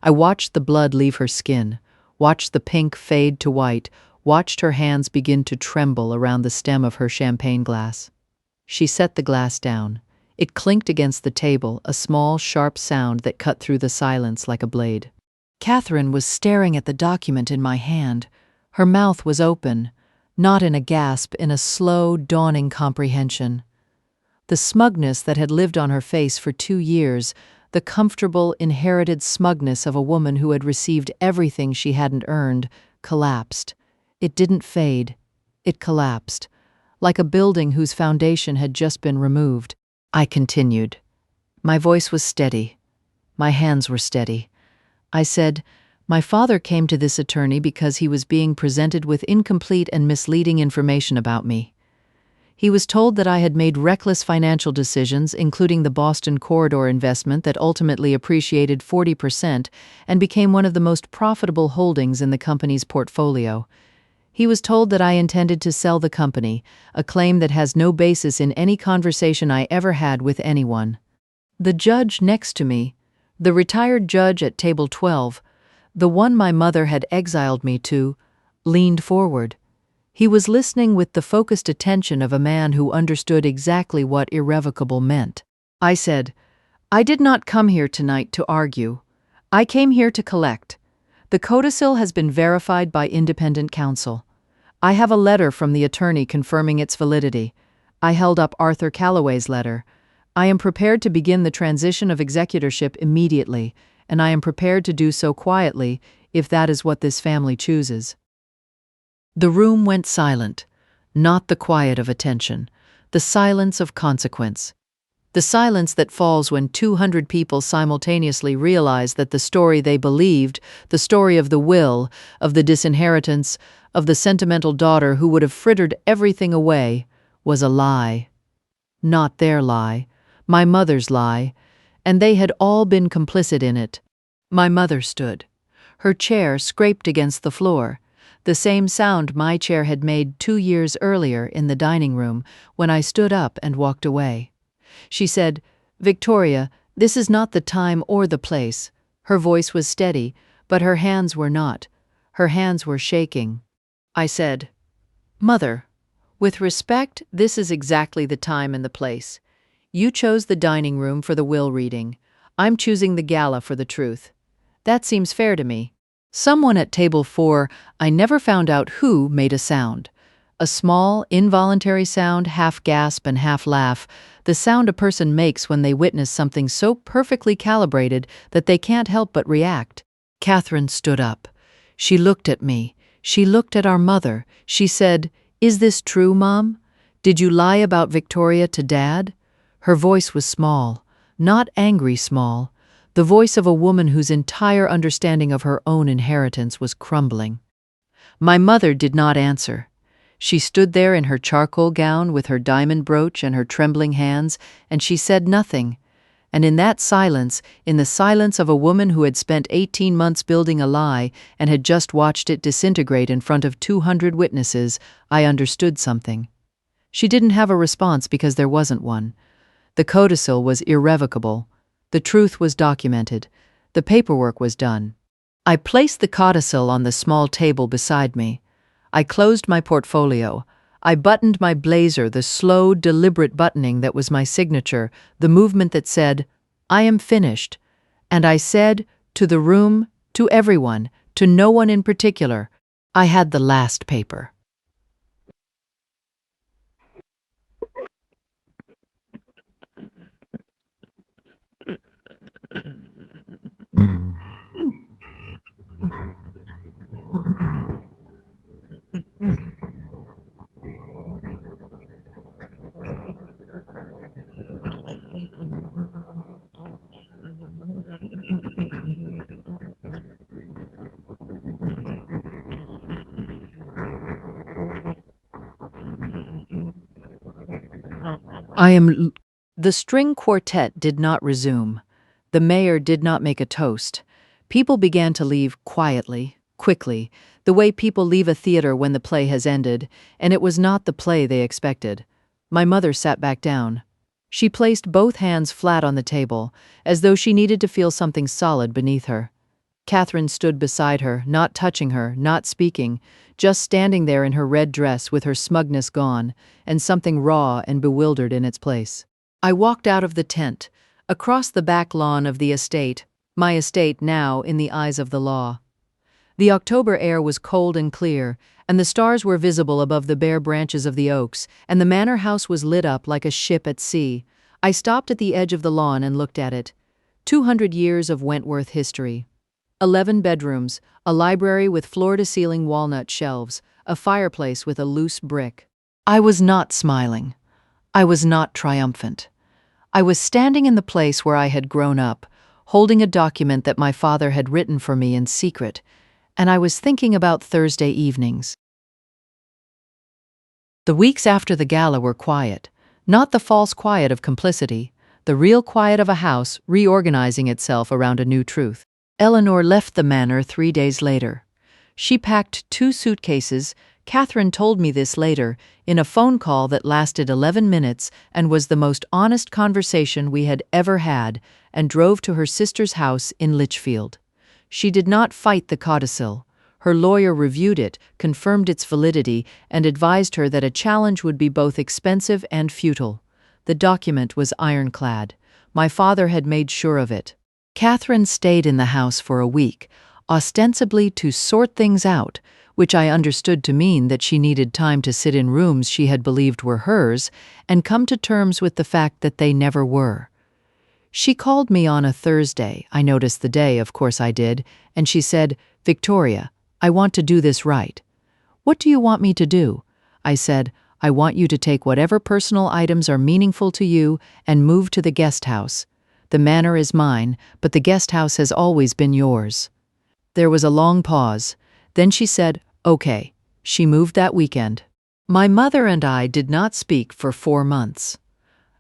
A: I watched the blood leave her skin, watched the pink fade to white, watched her hands begin to tremble around the stem of her champagne glass. She set the glass down. It clinked against the table, a small, sharp sound that cut through the silence like a blade. Catherine was staring at the document in my hand. Her mouth was open, not in a gasp, in a slow, dawning comprehension. The smugness that had lived on her face for 2 years, the comfortable, inherited smugness of a woman who had received everything she hadn't earned, collapsed. It didn't fade. It collapsed, like a building whose foundation had just been removed. I continued. My voice was steady. My hands were steady. I said, "My father came to this attorney because he was being presented with incomplete and misleading information about me. He was told that I had made reckless financial decisions, including the Boston corridor investment that ultimately appreciated 40% and became one of the most profitable holdings in the company's portfolio. He was told that I intended to sell the company, a claim that has no basis in any conversation I ever had with anyone." The judge next to me, the retired judge at table 12, the one my mother had exiled me to, leaned forward. He was listening with the focused attention of a man who understood exactly what irrevocable meant. I said, "I did not come here tonight to argue. I came here to collect. The codicil has been verified by independent counsel. I have a letter from the attorney confirming its validity." I held up Arthur Calloway's letter. "I am prepared to begin the transition of executorship immediately, and I am prepared to do so quietly if that is what this family chooses." The room went silent, not the quiet of attention, the silence of consequence. The silence that falls when 200 people simultaneously realize that the story they believed, the story of the will, of the disinheritance, of the sentimental daughter who would have frittered everything away, was a lie. Not their lie, my mother's lie, and they had all been complicit in it. My mother stood. Her chair scraped against the floor, the same sound my chair had made 2 years earlier in the dining room when I stood up and walked away. She said, "Victoria, this is not the time or the place." Her voice was steady, but her hands were not. Her hands were shaking. I said, "Mother, with respect, this is exactly the time and the place. You chose the dining room for the will reading. I'm choosing the gala for the truth. That seems fair to me." Someone at table 4, I never found out who, made a sound. A small, involuntary sound, half gasp and half laugh, the sound a person makes when they witness something so perfectly calibrated that they can't help but react. Catherine stood up. She looked at me. She looked at our mother. She said, "Is this true, Mom? Did you lie about Victoria to Dad?" Her voice was small, not angry small, the voice of a woman whose entire understanding of her own inheritance was crumbling. My mother did not answer. She stood there in her charcoal gown with her diamond brooch and her trembling hands, and she said nothing. And in that silence, in the silence of a woman who had spent 18 months building a lie and had just watched it disintegrate in front of 200 witnesses, I understood something. She didn't have a response because there wasn't one. The codicil was irrevocable. The truth was documented. The paperwork was done. I placed the codicil on the small table beside me. I closed my portfolio. I buttoned my blazer, the slow, deliberate buttoning that was my signature, the movement that said, "I am finished." And I said, to the room, to everyone, to no one in particular, I had the last paper. I am. The string quartet did not resume. The mayor did not make a toast. People began to leave quietly, quickly, the way people leave a theater when the play has ended, and it was not the play they expected. My mother sat back down. She placed both hands flat on the table, as though she needed to feel something solid beneath her. Catherine stood beside her, not touching her, not speaking, just standing there in her red dress with her smugness gone, and something raw and bewildered in its place. I walked out of the tent, across the back lawn of the estate, my estate now in the eyes of the law. The October air was cold and clear, and the stars were visible above the bare branches of the oaks, and the manor house was lit up like a ship at sea. I stopped at the edge of the lawn and looked at it. 200 years of Wentworth history. 11 bedrooms, a library with floor-to-ceiling walnut shelves, a fireplace with a loose brick. I was not smiling. I was not triumphant. I was standing in the place where I had grown up, holding a document that my father had written for me in secret, and I was thinking about Thursday evenings. The weeks after the gala were quiet, not the false quiet of complicity, the real quiet of a house reorganizing itself around a new truth. Eleanor left the manor 3 days later. She packed 2 suitcases. Catherine told me this later, in a phone call that lasted 11 minutes and was the most honest conversation we had ever had, and drove to her sister's house in Lichfield. She did not fight the codicil. Her lawyer reviewed it, confirmed its validity, and advised her that a challenge would be both expensive and futile. The document was ironclad. My father had made sure of it. Catherine stayed in the house for a week, ostensibly to sort things out, which I understood to mean that she needed time to sit in rooms she had believed were hers and come to terms with the fact that they never were. She called me on a Thursday. I noticed the day, of course I did, and she said, "Victoria, I want to do this right." "What do you want me to do?" I said, "I want you to take whatever personal items are meaningful to you and move to the guest house. The manor is mine, but the guest house has always been yours." There was a long pause. Then she said, "Okay." She moved that weekend. My mother and I did not speak for 4 months.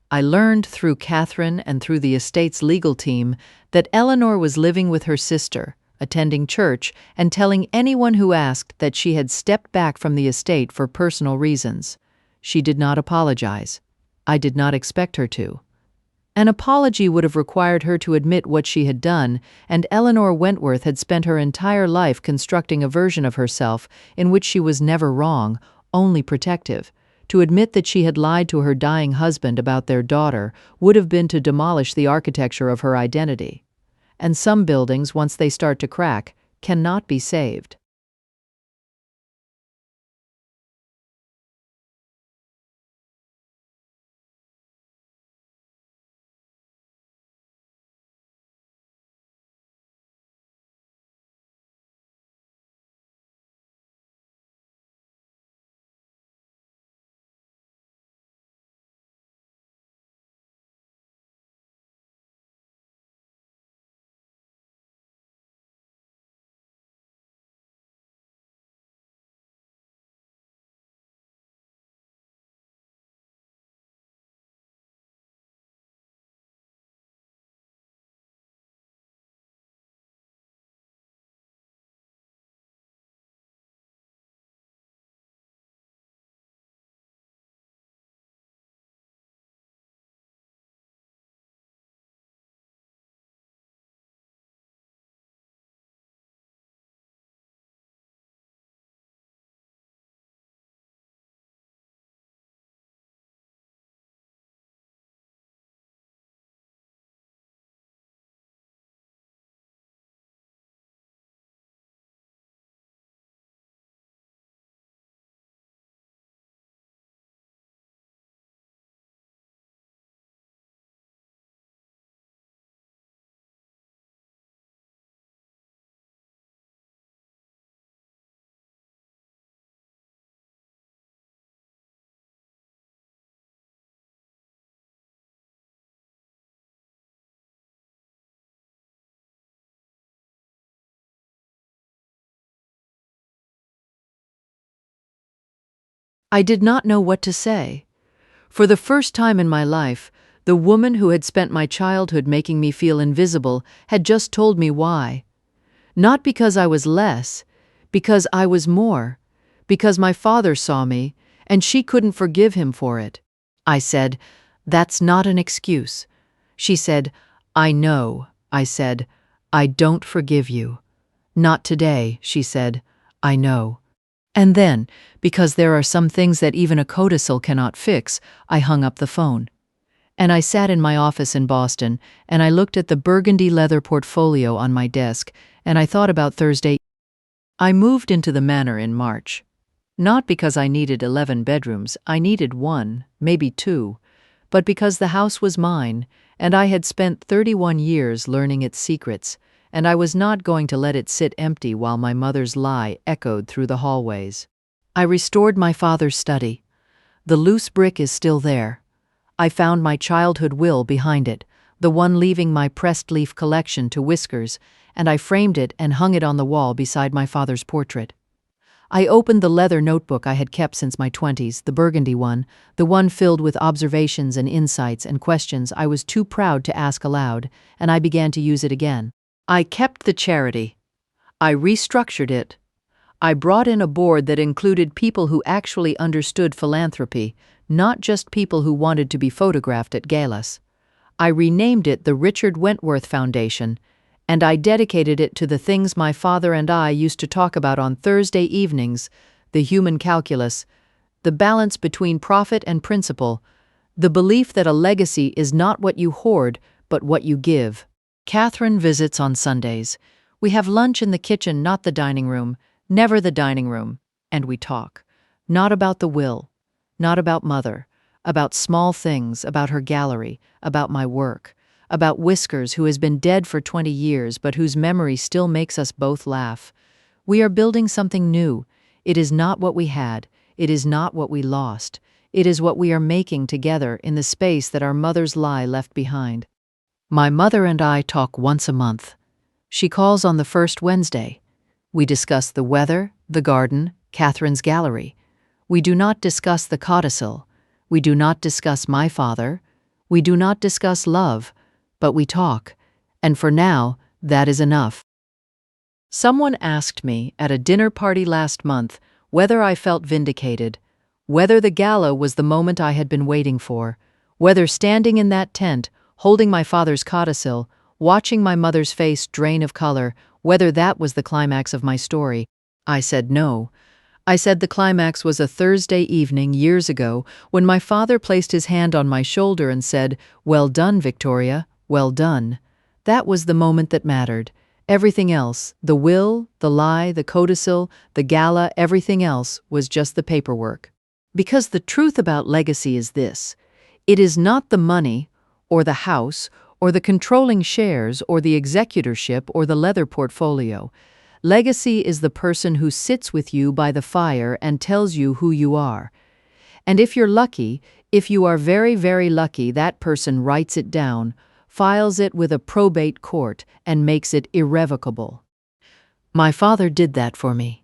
A: I learned through Catherine and through the estate's legal team that Eleanor was living with her sister, attending church, and telling anyone who asked that she had stepped back from the estate for personal reasons. She did not apologize. I did not expect her to. An apology would have required her to admit what she had done, and Eleanor Wentworth had spent her entire life constructing a version of herself in which she was never wrong, only protective. To admit that she had lied to her dying husband about their daughter would have been to demolish the architecture of her identity. And some buildings, once they start to crack, cannot be saved. I did not know what to say. For the first time in my life, the woman who had spent my childhood making me feel invisible had just told me why. Not because I was less, because I was more, because my father saw me, and she couldn't forgive him for it. I said, "That's not an excuse." She said, "I know." I said, "I don't forgive you." "Not today," she said. "I know." And then, because there are some things that even a codicil cannot fix, I hung up the phone. And I sat in my office in Boston, and I looked at the burgundy leather portfolio on my desk, and I thought about Thursday. I moved into the manor in March. Not because I needed 11 bedrooms, I needed 1, maybe 2, but because the house was mine, and I had spent 31 years learning its secrets, and I was not going to let it sit empty while my mother's lie echoed through the hallways. I restored my father's study. The loose brick is still there. I found my childhood will behind it, the one leaving my pressed leaf collection to Whiskers, and I framed it and hung it on the wall beside my father's portrait. I opened the leather notebook I had kept since my 20s, the burgundy one, the one filled with observations and insights and questions I was too proud to ask aloud, and I began to use it again. I kept the charity. I restructured it. I brought in a board that included people who actually understood philanthropy, not just people who wanted to be photographed at galas. I renamed it the Richard Wentworth Foundation, and I dedicated it to the things my father and I used to talk about on Thursday evenings: the human calculus, the balance between profit and principle, the belief that a legacy is not what you hoard, but what you give. Catherine visits on Sundays. We have lunch in the kitchen, not the dining room, never the dining room, and we talk. Not about the will, not about mother, about small things, about her gallery, about my work, about Whiskers, who has been dead for 20 years but whose memory still makes us both laugh. We are building something new. It is not what we had. It is not what we lost. It is what we are making together in the space that our mother's lie left behind. My mother and I talk once a month. She calls on the first Wednesday. We discuss the weather, the garden, Catherine's gallery. We do not discuss the codicil. We do not discuss my father. We do not discuss love. But we talk, and for now, that is enough. Someone asked me at a dinner party last month whether I felt vindicated, whether the gala was the moment I had been waiting for, whether standing in that tent, holding my father's codicil, watching my mother's face drain of color, whether that was the climax of my story. I said no. I said the climax was a Thursday evening years ago when my father placed his hand on my shoulder and said, "Well done, Victoria. Well done." That was the moment that mattered. Everything else, the will, the lie, the codicil, the gala, everything else was just the paperwork. Because the truth about legacy is this: it is not the money, or the house, or the controlling shares, or the executorship, or the leather portfolio. Legacy is the person who sits with you by the fire and tells you who you are. And if you're lucky, if you are very, very lucky, that person writes it down, files it with a probate court, and makes it irrevocable. My father did that for me.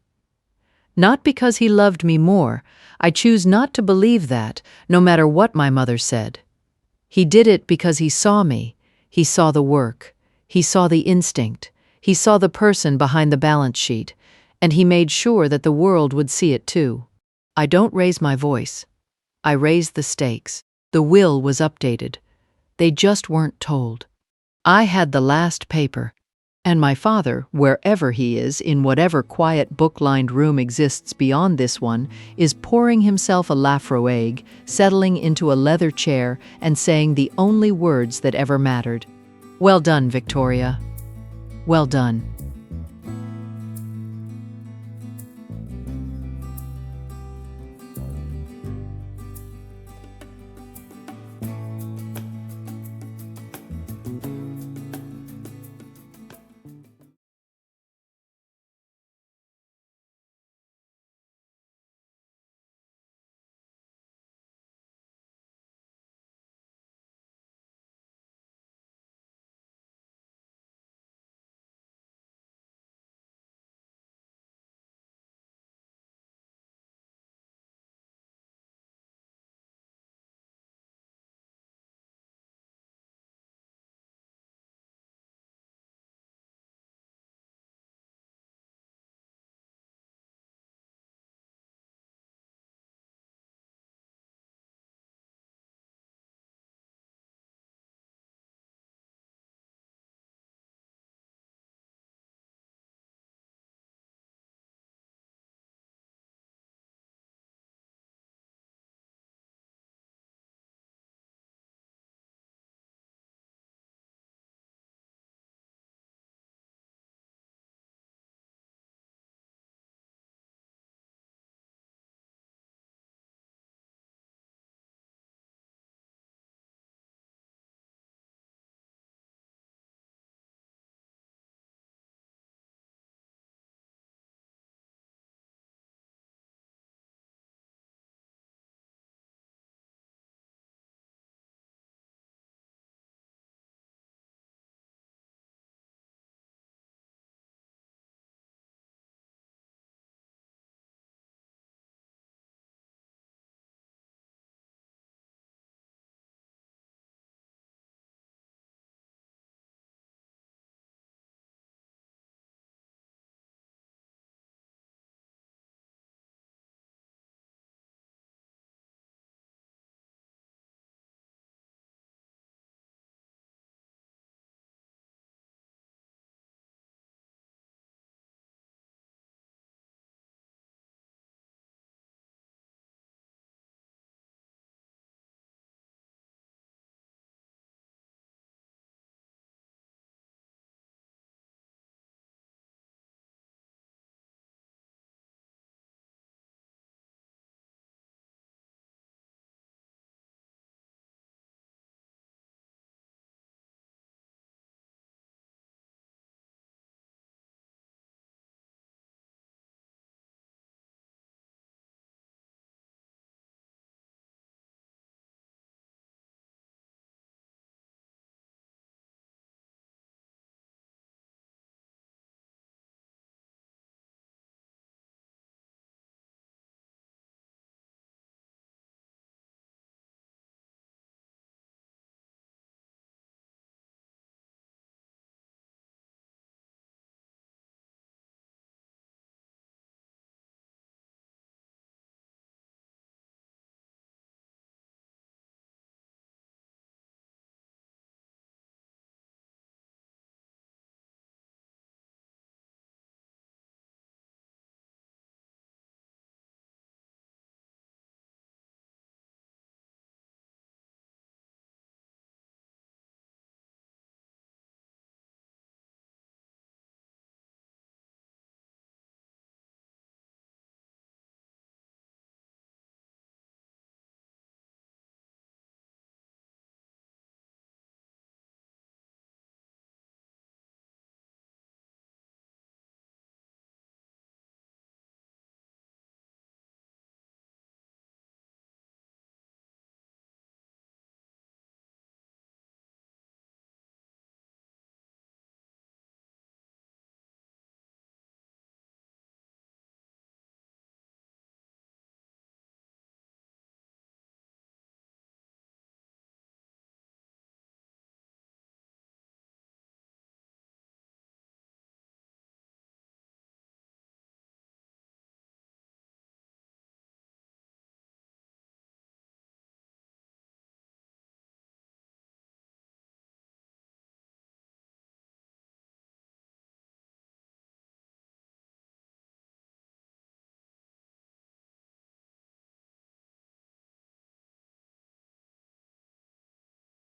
A: Not because he loved me more. I choose not to believe that, no matter what my mother said. He did it because he saw me. He saw the work. He saw the instinct. He saw the person behind the balance sheet, and he made sure that the world would see it too. I don't raise my voice. I raise the stakes. The will was updated. They just weren't told. I had the last paper, and my father, wherever he is, in whatever quiet book-lined room exists beyond this one, is pouring himself a 𝙑𝙀𝙑𝙑𝙑, settling into a leather chair and saying the only words that ever mattered. Well done, Victoria. Well done.